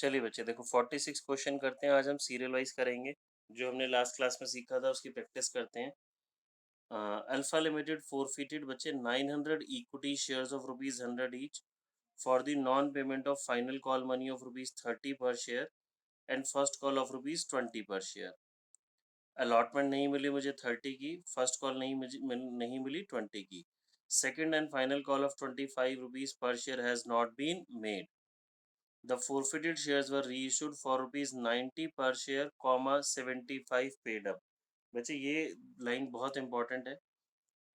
चलिए बच्चे देखो 46 क्वेश्चन करते हैं। आज हम सीरियल वाइज करेंगे। जो हमने लास्ट क्लास में सीखा था उसकी प्रैक्टिस करते हैं। अल्फा लिमिटेड फोरफिटेड बच्चे 900 equity shares of rupees 100 each for the non payment of final call money of rupees 30 पर share and first call of rupees 20 पर शेयर। अलॉटमेंट नहीं मिली मुझे 30 की, फर्स्ट कॉल नहीं मिली 20 की, second and final call of 25 rupees पर share has not been made. The forfeited shares were reissued for rupees 90 per share, 75 paid up। बच्चे ये लाइन बहुत इंपॉर्टेंट है।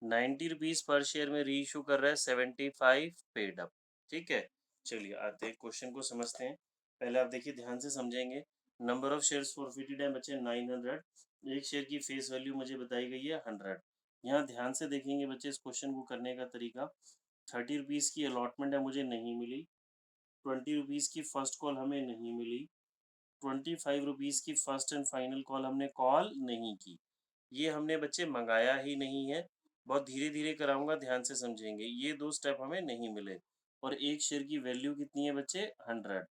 90 रुपीज पर शेयर में री इशू कर रहा है, 75 पेड अप। ठीक है, चलिए आते हैं क्वेश्चन को समझते हैं। पहले आप देखिए, ध्यान से समझेंगे। नंबर ऑफ शेयर्स फॉरफिटेड है बच्चे 900। एक शेयर की फेस वैल्यू मुझे बताई गई है 100। यहाँ ध्यान से देखेंगे बच्चे इस क्वेश्चन को करने का तरीका। 30 रुपीज़ की अलॉटमेंट है, मुझे नहीं मिली। 20 रुपीज़ की फर्स्ट कॉल हमें नहीं मिली। 25 रुपीज़ की फर्स्ट एंड फाइनल कॉल हमने कॉल नहीं की। ये हमने बच्चे मंगाया ही नहीं है। बहुत धीरे धीरे कराऊंगा, ध्यान से समझेंगे। ये दो स्टेप हमें नहीं मिले। और एक शेयर की वैल्यू कितनी है बच्चे? 100।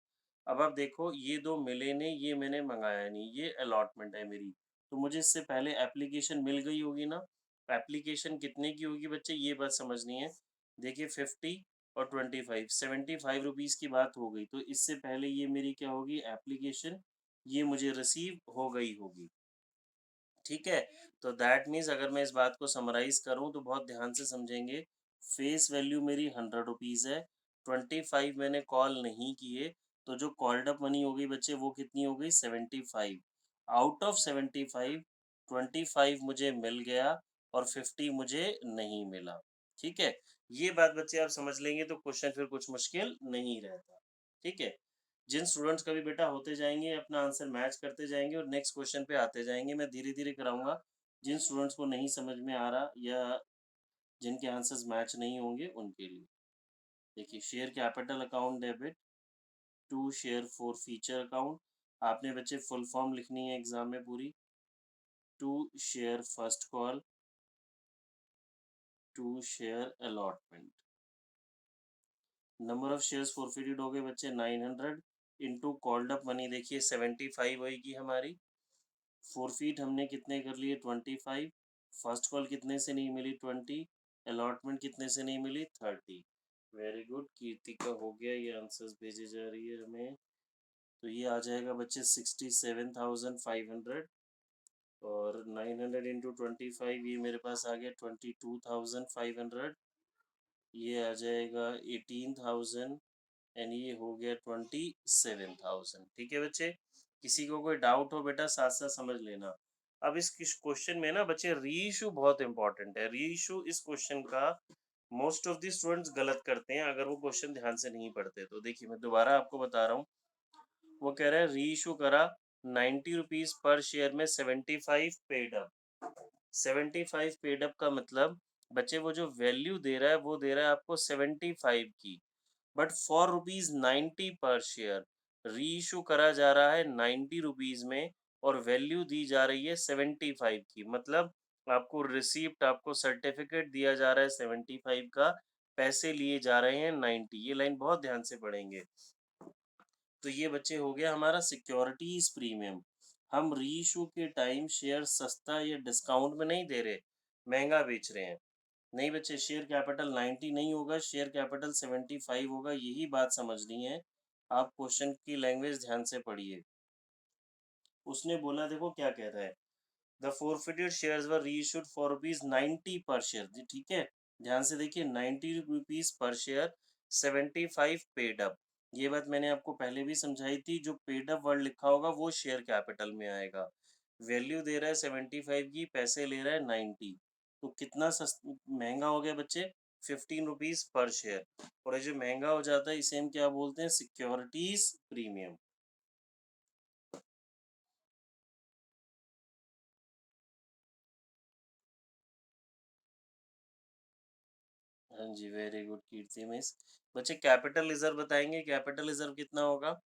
अब आप देखो, ये दो मिले नहीं, ये मैंने मंगाया नहीं, ये अलॉटमेंट है मेरी। तो मुझे इससे पहले एप्लीकेशन मिल गई होगी ना। एप्लीकेशन कितने की होगी बच्चे, ये बात समझनी है। देखिए 50 और 25, 75 रुपीज़ की बात हो गई। तो इससे पहले ये मेरी क्या होगी? एप्लीकेशन। ये मुझे रिसीव हो गई होगी। ठीक है, तो दैट मीन्स अगर मैं इस बात को समराइज करूं तो बहुत ध्यान से समझेंगे। फेस वैल्यू मेरी 100 रुपीज़ है। 25 मैंने कॉल नहीं किए। तो जो कॉल्ड अप मनी हो गई बच्चे, वो कितनी हो गई? 75। आउट ऑफ 75, 25 मुझे मिल गया और 50 मुझे नहीं मिला। ठीक है, ये बात बच्चे आप समझ लेंगे तो क्वेश्चन फिर कुछ मुश्किल नहीं रहता। ठीक है, जिन स्टूडेंट्स का भी बेटा होते जाएंगे अपना आंसर मैच करते जाएंगे और नेक्स्ट क्वेश्चन पे आते जाएंगे। मैं धीरे धीरे कराऊंगा। जिन स्टूडेंट्स को नहीं समझ में आ रहा या जिनके आंसर्स मैच नहीं होंगे उनके लिए देखिए, share capital account debit to share forfeiture account. आपने बच्चे फुल फॉर्म लिखनी है एग्जाम में पूरी। To share first call, to share allotment. Number of shares forfeited हो गए बच्चे 900 इंटू कॉल्ड अप मनी। देखिए 75 होगी हमारी। फोरफीट हमने कितने कर लिए? 25। फर्स्ट कॉल कितने से नहीं मिली? 20। अलॉटमेंट कितने से नहीं मिली? 30। वेरी गुड, कीर्ति का हो गया। ये आंसर्स भेजी जा रही है हमें। तो ये आ जाएगा बच्चे 67,500 और 900 इंटू 25, ये मेरे पास आ गया 22,500। ये आ जाएगा 18,000 एंड ये हो गया 27,000। ठीक है बच्चे, किसी को कोई डाउट हो बेटा साथ साथ समझ लेना। अब इस क्वेश्चन में ना बच्चे री इशू बहुत इंपॉर्टेंट है। री इशू इस क्वेश्चन का मोस्ट ऑफ द स्टूडेंट्स गलत करते हैं अगर वो क्वेश्चन ध्यान से नहीं पढ़ते। तो देखिए मैं दोबारा आपको बता रहा हूँ। वो कह रहा है री इशू करा 90 रुपीज पर शेयर में 75 पेड अप। 75 पेड अप का मतलब बच्चे वो जो वैल्यू दे रहा है वो दे रहा है आपको 75 की। बट फॉर रुपीज 90 पर शेयर री इशू करा जा रहा है 90 रुपीज में और वैल्यू दी जा रही है 75 की। मतलब आपको रिसीप्ट, आपको सर्टिफिकेट दिया जा रहा है 75 का, पैसे लिए जा रहे हैं 90। ये लाइन बहुत ध्यान से पढ़ेंगे। तो ये बच्चे हो गया हमारा सिक्योरिटीज प्रीमियम। हम री इशू के टाइम शेयर सस्ता या डिस्काउंट में नहीं दे रहे, महंगा बेच रहे हैं। नहीं बच्चे, शेयर कैपिटल 90 नहीं होगा, शेयर कैपिटल 75 होगा। यही बात समझनी है। आप क्वेश्चन की लैंग्वेज ध्यान से पढ़िए। उसने बोला, देखो क्या कह रहा है। The forfeited shares were reissued for rupees 90 पर शेयर। जी ठीक है, ध्यान से देखिए 90 रुपीज पर शेयर, 75 पेड अप। ये बात मैंने आपको पहले भी समझाई थी। जो पेड अप वर्ड लिखा होगा वो शेयर कैपिटल में आएगा। वैल्यू दे रहा है 75 की, पैसे ले रहा है 90। तो कितना महंगा हो गया बच्चे? 15 रुपीज पर शेयर। और ये जो महंगा हो जाता है इसे हम क्या बोलते हैं? Securities premium. हाँ जी, वेरी गुड कीर्ति मिस। बच्चे कैपिटल रिजर्व बताएंगे, कैपिटल रिजर्व कितना होगा?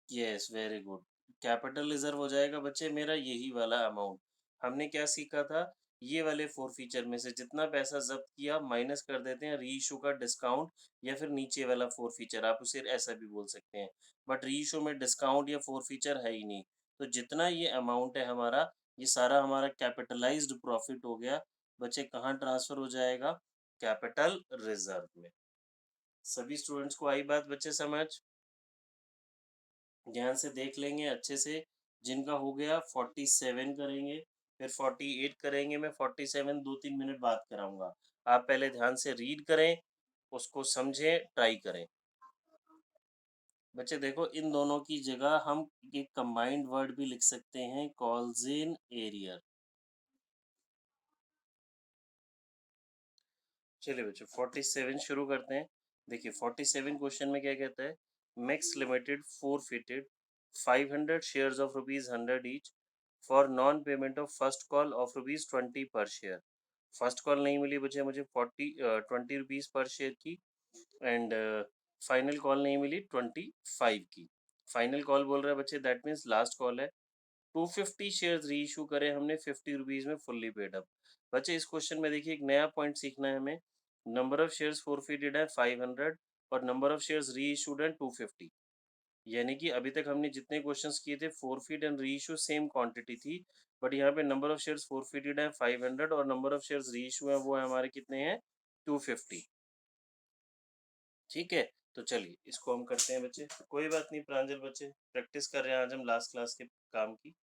Yes, very good. Capital reserve हो जाएगा बच्चे मेरा यही वाला अमाउंट। हमने क्या सीखा था? ये वाले फोर फीचर में से जितना पैसा जब्त किया माइनस कर देते हैं री इशू का डिस्काउंट, या फिर नीचे वाला फोर फीचर, आप उसे ऐसा भी बोल सकते हैं। बट री इशू में डिस्काउंट या फोर फीचर है ही नहीं, तो जितना ये अमाउंट है हमारा, ये सारा हमारा कैपिटलाइज्ड प्रॉफिट हो गया। बच्चे कहाँ ट्रांसफर हो जाएगा? कैपिटल रिजर्व में। सभी स्टूडेंट्स को आई बात बच्चे समझ? ध्यान से देख लेंगे अच्छे से। जिनका हो गया 47 करेंगे, फिर 48 करेंगे। मैं 47 2-3 मिनट बात कराऊंगा, आप पहले ध्यान से रीड करें, उसको समझें, ट्राई करें। बच्चे देखो, इन दोनों की जगह हम एक कंबाइंड वर्ड भी लिख सकते हैं, कॉल्जिन एरियर। चलिए बच्चों 47 शुरू करते हैं। देखिए 47 क्वेश्चन में क्या कहता है, max limited forfeited 500 shares of rupees 100 each for non payment of first call of rupees 20 पर शेयर। फर्स्ट कॉल नहीं मिली बच्चे मुझे 20 रुपीज पर शेयर की, एंड फाइनल कॉल नहीं मिली 25 की। फाइनल कॉल बोल रहा है बच्चे, दैट मीन्स लास्ट कॉल है। 250 शेयर्स री इशू करे हमने 50 रुपीज में, फुल्ली पेड अप। बच्चे इस क्वेश्चन में देखिए एक नया पॉइंट सीखना है हमें। नंबर ऑफ शेयर्स फोरफिटेड है 500 और नंबर ऑफ शेयर्स री इशूड है 250। यानी कि अभी तक हमने जितने क्वेश्चंस किए थे forfeit and re issue same quantity थी, बट यहाँ पे नंबर ऑफ शेयर्स फोरफिटेड है 500 और नंबर ऑफ शेयर्स री इशू है वो है हमारे कितने हैं, 250। ठीक है, तो चलिए इसको हम करते हैं बच्चे। कोई बात नहीं प्रांजल, बच्चे प्रैक्टिस कर रहे हैं आज हम लास्ट क्लास के काम की।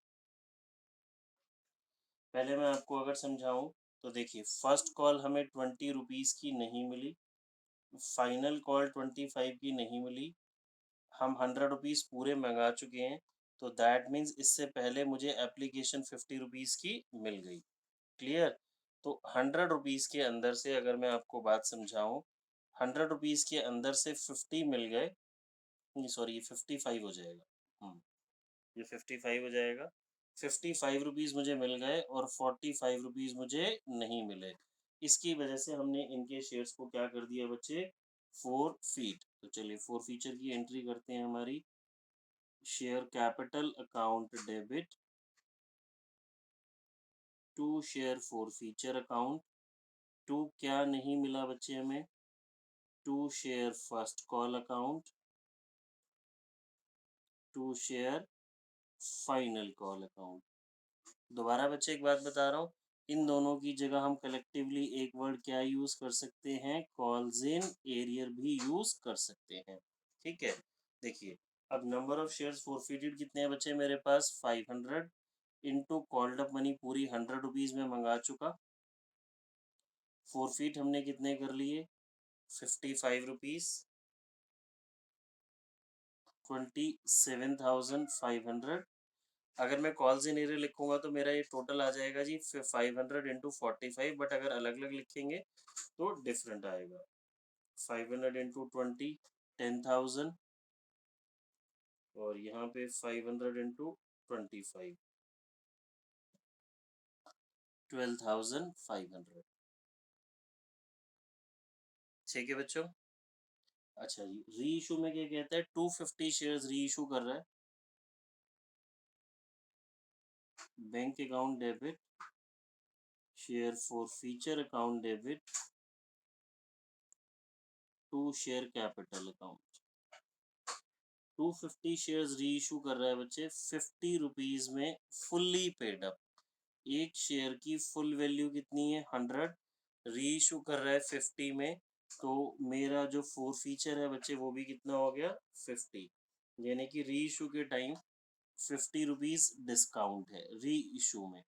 पहले मैं आपको अगर समझाऊं तो देखिए, फर्स्ट कॉल हमें 20 रुपीज़ की नहीं मिली, फाइनल कॉल 25 की नहीं मिली, हम 100 रुपीज़ पूरे मंगा चुके हैं, तो दैट मीन्स इससे पहले मुझे एप्लीकेशन 50 रुपीज़ की मिल गई। क्लियर? तो 100 रुपीज़ के अंदर से अगर मैं आपको बात समझाऊं, 100 रुपीज़ के अंदर से 50 मिल गए, नहीं सॉरी ये 55 हो जाएगा। ये 55 हो जाएगा। 55 रुपीज़ मुझे मिल गए और 45 रुपीज़ मुझे नहीं मिले। इसकी वजह से हमने इनके शेयर्स को क्या कर दिया बच्चे, फोर फीट। तो चलिए फोर फीचर की एंट्री करते हैं हमारी। Share capital account debit to share forfeiture account. To क्या नहीं मिला बच्चे हमें, to share first call account, to share final call account. दोबारा बच्चे एक बात बता रहा हूँ, इन दोनों की जगह हम कलेक्टिवली एक वर्ड क्या यूज कर सकते हैं, कॉल्जिन एरियर भी यूज कर सकते हैं। ठीक है, देखिए अब नंबर ऑफ शेयर्स फोरफिटेड कितने हैं बच्चे मेरे पास, 500 इंटू कॉल्ड अप मनी पूरी 100 रुपीज में मंगा चुका। फोरफिट हमने कितने कर लिए, 55 रुपीज, 27,500। अगर मैं कॉल्स इन एरिया लिखूंगा तो मेरा ये टोटल आ जाएगा जी 500 इंटू 45, बट अगर अलग अलग लिखेंगे तो डिफरेंट आएगा। 500 इंटू 20 10,000, और यहाँ पे 500 इंटू 25 12,500। ठीक है बच्चों। अच्छा जी, री इशू में क्या कहता है, 250 शेयर्स री इशू कर रहा है, bank account debit, share forfeiture account debit to share capital account. 250 shares reissue कर रहा है बच्चे 50 रुपीज में, फुल्ली पेड अप। एक शेयर की फुल वैल्यू कितनी है, 100, री इशू कर रहा है 50 में, तो मेरा जो फोर फीचर है बच्चे वो भी कितना हो गया, 50। यानी कि री इशू के टाइम 50 रुपीज डिस्काउंट है री इशू में।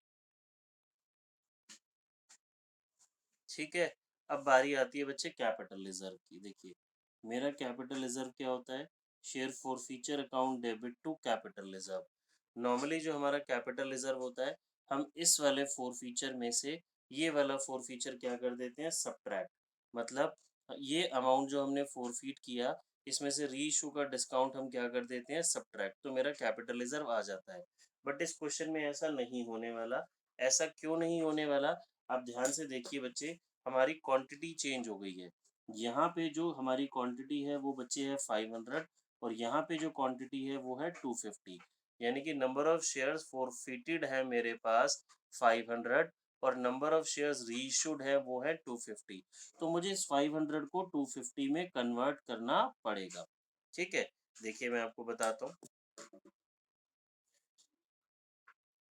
ठीक है, अब बारी आती है बच्चे कैपिटल रिजर्व की। देखिए मेरा कैपिटल रिजर्व क्या होता है, share forfeiture account debit to capital reserve. Normally जो हमारा कैपिटल रिजर्व होता है, हम इस वाले फोर फीचर में से ये वाला फोर फीचर क्या कर देते हैं, सब्ट्रैक्ट। मतलब ये अमाउंट जो हमने फोरफीट किया, इसमें से री इशू का डिस्काउंट हम क्या कर देते हैं, सब्ट्रैक्ट, तो मेरा कैपिटल रिजर्व आ जाता है। बट इस क्वेश्चन में ऐसा नहीं होने वाला। ऐसा क्यों नहीं होने वाला, आप ध्यान से देखिए बच्चे, हमारी क्वांटिटी चेंज हो गई है। यहाँ पे जो हमारी क्वांटिटी है वो बच्चे है 500, और यहाँ पे जो क्वांटिटी है वो है 250। यानी कि नंबर ऑफ शेयर्स फोरफिटेड है मेरे पास 500, और नंबर ऑफ शेयर्स रीइश्यूड है वो है 250। तो मुझे इस 500 को 250 में कन्वर्ट करना पड़ेगा। ठीक है, देखिए मैं आपको बताता हूँ।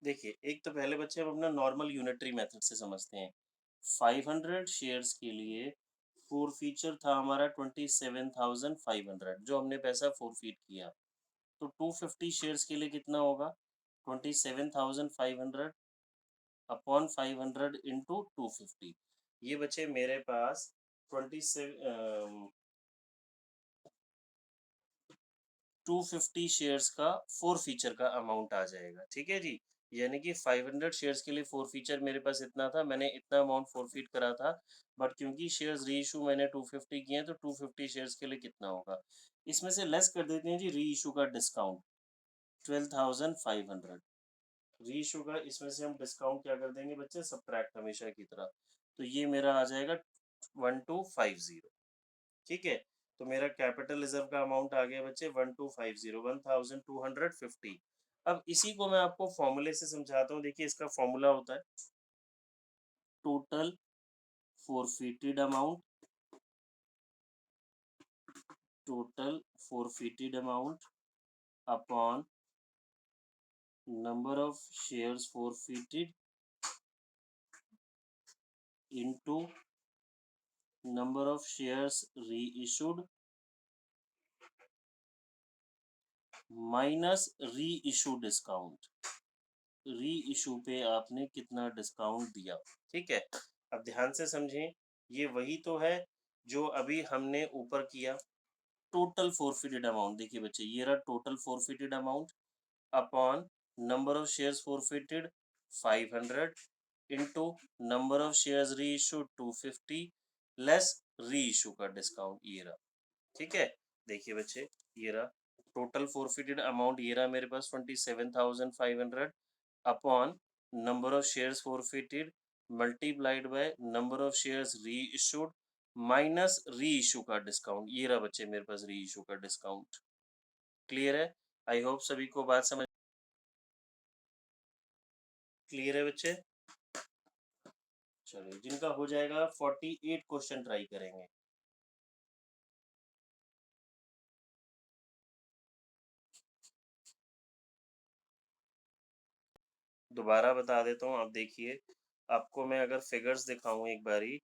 देखिए, एक तो पहले बच्चे हम अपना नॉर्मल यूनिटरी मेथड से समझते हैं। 500 शेयर्स के लिए फॉरफीचर था हमारा 27,500, जो हमने पैसा फॉरफीट किया। तो 250 शेयर्स के लिए कितना होगा? 27,500 अपॉन 500 इंटू 250। ये बचे मेरे पास 250 शेयर्स का फॉरफीचर का अमाउंट आ जाएगा। ठीक है जी, यानी कि 500 शेयर्स के लिए फॉरफीचर मेरे पास इतना था, मैंने इतना अमाउंट फॉरफीट करा था। बट क्योंकि शेयर्स री इशू मैंने 250 किए हैं, तो 250 शेयर्स के लिए कितना होगा? इसमें से लेस कर देते हैं जी री इशू का डिस्काउंट, 12,500। री इशू का इसमें से हम डिस्काउंट क्या कर देंगे बच्चे? सब्ट्रैक्ट, हमेशा की तरह। तो ये मेरा आ जाएगा 1250। ठीक है, तो मेरा कैपिटल रिजर्व का अमाउंट आ गया बच्चे 1250, 1250। अब इसी को मैं आपको फॉर्मूले से समझाता हूँ। देखिए, इसका फॉर्मूला होता है total forfeited amount, total forfeited amount upon number of shares forfeited into number of shares reissued minus री इशू डिस्काउंट। री इशू पे आपने कितना डिस्काउंट दिया। ठीक है, अब ध्यान से समझें, ये वही तो है जो अभी हमने ऊपर किया। टोटल फॉरफिटेड अमाउंट, देखिए बच्चे, ये रहा total forfeited amount upon number of shares forfeited 500 into number of shares री इशू 250 लेस री इशू का डिस्काउंट, ये रहा। ठीक है, देखिए बच्चे, ये रहा टोटल फॉरफिटेड अमाउंट, ये रहा मेरे पास 27,500 upon number of shares forfeited multiplied by number of shares री इशूड माइनस री इशू का डिस्काउंट। ये रहा बच्चे मेरे पास री इशू का डिस्काउंट। क्लियर है? आई होप सभी को बात समझ क्लियर है बच्चे? चलिए, जिनका हो जाएगा 48 क्वेश्चन ट्राई करेंगे। दोबारा बता देता हूँ, आप देखिए, आपको मैं अगर फिगर्स दिखाऊं एक बारी,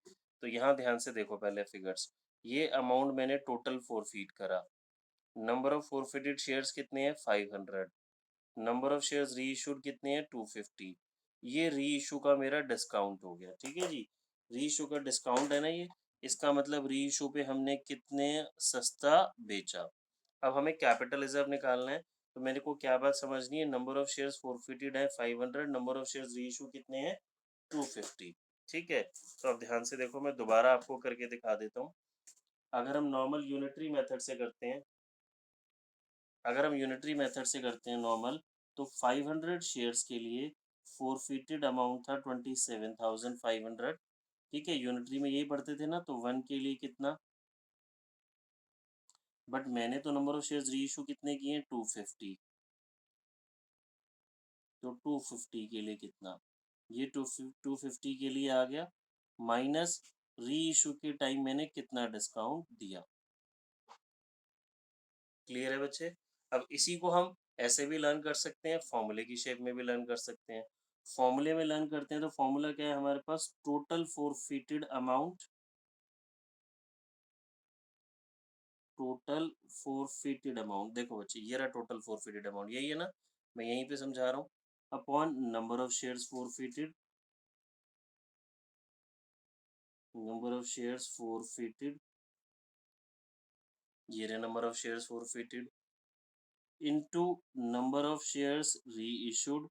तो यहाँ ध्यान से देखो पहले फिगर्स। ये अमाउंट मैंने टोटल फॉरफीट करा। नंबर ऑफ फॉरफिटेड शेयर्स कितने हैं? 500। नंबर ऑफ शेयर्स री इशूड कितने हैं? 250। ये री इशू का मेरा डिस्काउंट हो गया। ठीक है जी, री इशू का डिस्काउंट है ना ये, इसका मतलब री इशू पे हमने कितने सस्ता बेचा। अब हमें कैपिटल रिजर्व निकालना है, तो मेरे को क्या बात समझनी है? नंबर ऑफ शेयर्स फॉरफिटेड है 500, नंबर ऑफ शेयर्स री इशू कितने हैं? 250। ठीक है, तो अब ध्यान से देखो, मैं दोबारा आपको करके दिखा देता हूँ। अगर हम नॉर्मल यूनिटरी मेथड से करते हैं, अगर हम यूनिटरी मेथड से करते हैं नॉर्मल, तो 500 शेयर्स के लिए फॉरफिटेड अमाउंट था 27,500। ठीक है, यूनिटरी में यही पढ़ते थे ना, तो 1 के लिए कितना, बट मैंने तो नंबर ऑफ शेयर्स री इशू कितने किए हैं? 250। तो 250 के लिए कितना, ये 250 के लिए आ गया, माइनस री इशू के टाइम मैंने कितना डिस्काउंट दिया। क्लियर है बच्चे? अब इसी को हम ऐसे भी लर्न कर सकते हैं, फॉर्मूले की शेप में भी लर्न कर सकते हैं। फॉर्मूले में लर्न करते हैं तो फॉर्मूला क्या है हमारे पास? Total forfeited amount, total forfeited amount. देखो बच्चे, ये रहा टोटल फॉरफिटेड अमाउंट, यही है ना, मैं यहीं पे समझा रहा हूँ। Upon number of shares forfeited, number of shares forfeited, ये रहे number of shares forfeited into number of shares री इशूड,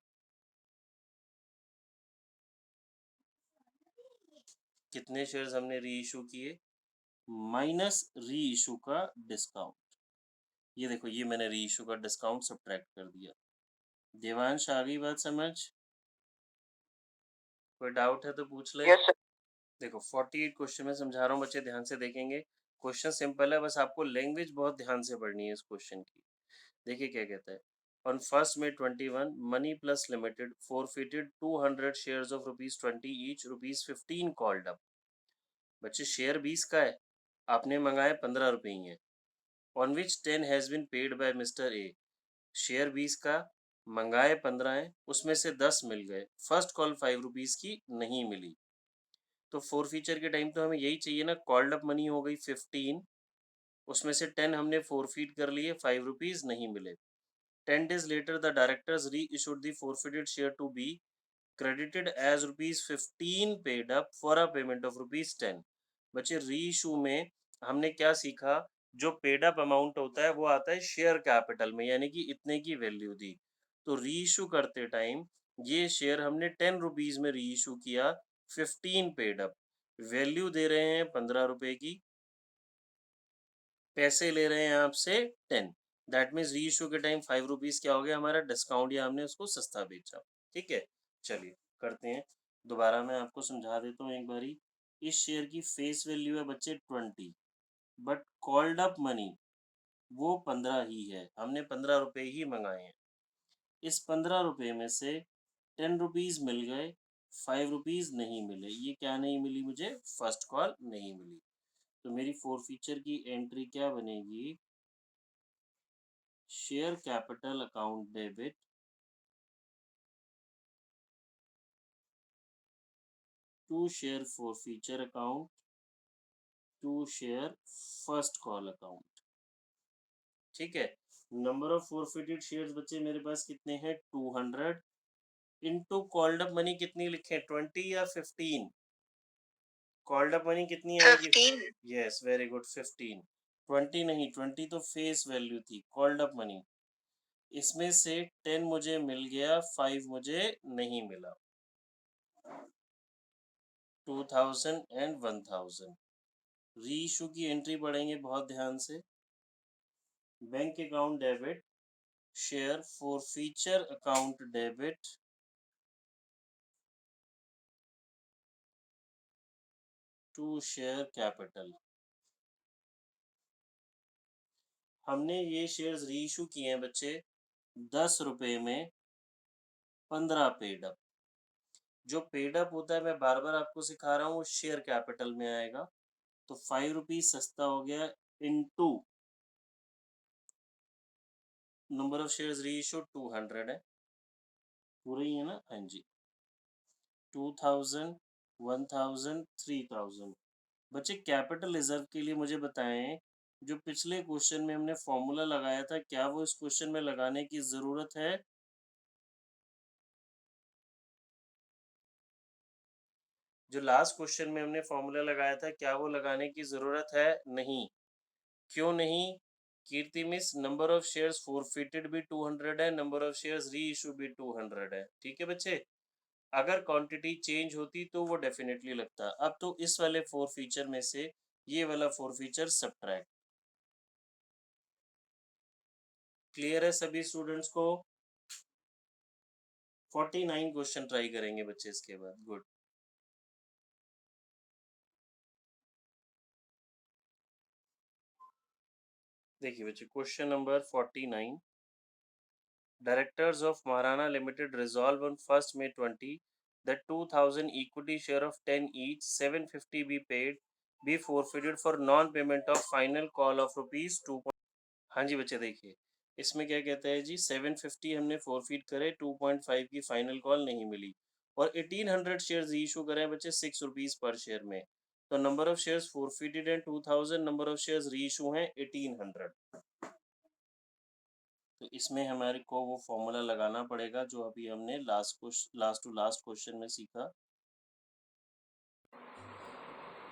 कितने शेयर्स हमने री इशू किए, माइनस री इशू का डिस्काउंट। ये देखो, ये मैंने री इशू का डिस्काउंट सब्ट्रैक्ट कर दिया। देवांश, आ गई बात समझ? कोई डाउट है तो पूछ ले। yes, देखो 48 क्वेश्चन में समझा रहा हूँ बच्चे, ध्यान से देखेंगे। क्वेश्चन सिंपल है, बस आपको लैंग्वेज बहुत ध्यान से पढ़नी है इस क्वेश्चन की। देखिए क्या कहता है, On 1st May 21, Money Plus Limited forfeited 200 shares of rupees 20 each, rupees 15 called up. बच्चे शेयर 20 का है, आपने मंगाए 15 रुपए ही हैं. On which 10 has been paid by Mr. A. Share 20 का, मंगाए 15 हैं, उसमें से 10 मिल गए. फर्स्ट कॉल 5 रुपीज की नहीं मिली. तो फोर फीचर के टाइम तो हमें यही चाहिए ना. कॉल्ड अप मनी हो गई 15, उसमें से 10 हमने फोरफीट कर लिए, 5 रुपीज नहीं मिले. 10 days later, the directors reissued the forfeited share to be credited as rupees 15 paid up for a payment of rupees 10. बच्चे रीइशू में हमने क्या सीखा, जो पेड अप अमाउंट होता है वो आता है शेयर कैपिटल में, यानी कि इतने की वैल्यू दी. तो रीइशू करते टाइम ये शेयर हमने 10 रुपीज में रीइशू किया, 15 पेड अप, वैल्यू दे रहे हैं 15 रुपए की, पैसे ले रहे हैं आपसे 10. दैट मीन्स री इशू के टाइम 5 रुपीज क्या हो गया हमारा डिस्काउंट, या हमने उसको सस्ता बेचा. ठीक है, चलिए करते हैं. दोबारा मैं आपको समझा देता हूँ एक बारी. इस शेयर की फेस वैल्यू है बच्चे 20, बट कॉल्ड अप मनी वो 15 ही है, हमने 15 रुपए ही मंगाए हैं. इस 15 रुपए में से 10 रुपीज मिल गए, 5 रुपीज नहीं मिले. ये क्या नहीं मिली मुझे, फर्स्ट कॉल नहीं मिली. तो मेरी फोर फीचर की एंट्री क्या बनेगी, share capital account debit to share forfeiture account to share first call account. ठीक है. नंबर ऑफ फॉरफिटेड शेयर्स बच्चे मेरे पास कितने हैं, 200. इनटू कॉल्ड अप मनी कितनी लिखे, 20 या 15. कॉल्ड अप मनी कितनी आएगी, 15. Yes very good, 15. 20 नहीं, 20 तो फेस वैल्यू थी. कॉल्ड अप मनी, इसमें से 10 मुझे मिल गया, 5 मुझे नहीं मिला. 2000 एंड 1000. री इशू की एंट्री पढ़ेंगे बहुत ध्यान से. Bank account debit, share forfeiture account debit to share capital. हमने ये शेयर्स री इशू किए हैं बच्चे 10 रुपए में, 15 पेड अप. जो पेड अप होता है मैं बार बार आपको सिखा रहा हूँ, वो शेयर कैपिटल में आएगा. तो 5 रुपीज सस्ता हो गया, इनटू नंबर ऑफ शेयर्स री इशू 200 है, पूरे ही है ना, हाँ जी. 2000, 1000, 3000. बच्चे कैपिटल रिजर्व के लिए मुझे बताएं, जो पिछले क्वेश्चन में हमने फॉर्मूला लगाया था, क्या वो इस क्वेश्चन में लगाने की जरूरत है. जो लास्ट क्वेश्चन में हमने फॉर्मूला लगाया था, क्या वो लगाने की जरूरत है, नहीं. क्यों नहीं, Kirti miss, number of shares forfeited भी 200 है, number of shares reissue भी 200 है. ठीक है बच्चे, अगर क्वांटिटी चेंज होती तो वो डेफिनेटली लगता. अब तो इस वाले फोर फीचर में से ये वाला फोर फीचर सब्ट्रैक्ट. क्लियर है सभी स्टूडेंट्स को. 49 क्वेश्चन ट्राई करेंगे बच्चे इसके बाद. गुड. देखिए बच्चे, question number 49. Directors of Maharana limited resolve on 1st May 20 that 2000 equity share of 10 each, 750 be forfeited for non payment of final call of rupees 2. हाँ जी बच्चे, देखिए इसमें क्या कहता है जी, 750 हमने फोरफीट करे, 2.5 की फाइनल कॉल नहीं मिली, और 1800 शेयर्स इशू करे बच्चे 6 रुपीज पर शेयर में. तो नंबर ऑफ शेयर्स फोरफीटेड हैं 2000, नंबर ऑफ शेयर्स री इशू हैं 1800. तो इसमें हमारे को वो फॉर्मूला लगाना पड़ेगा जो अभी हमने लास्ट टू लास्ट क्वेश्चन में सीखा.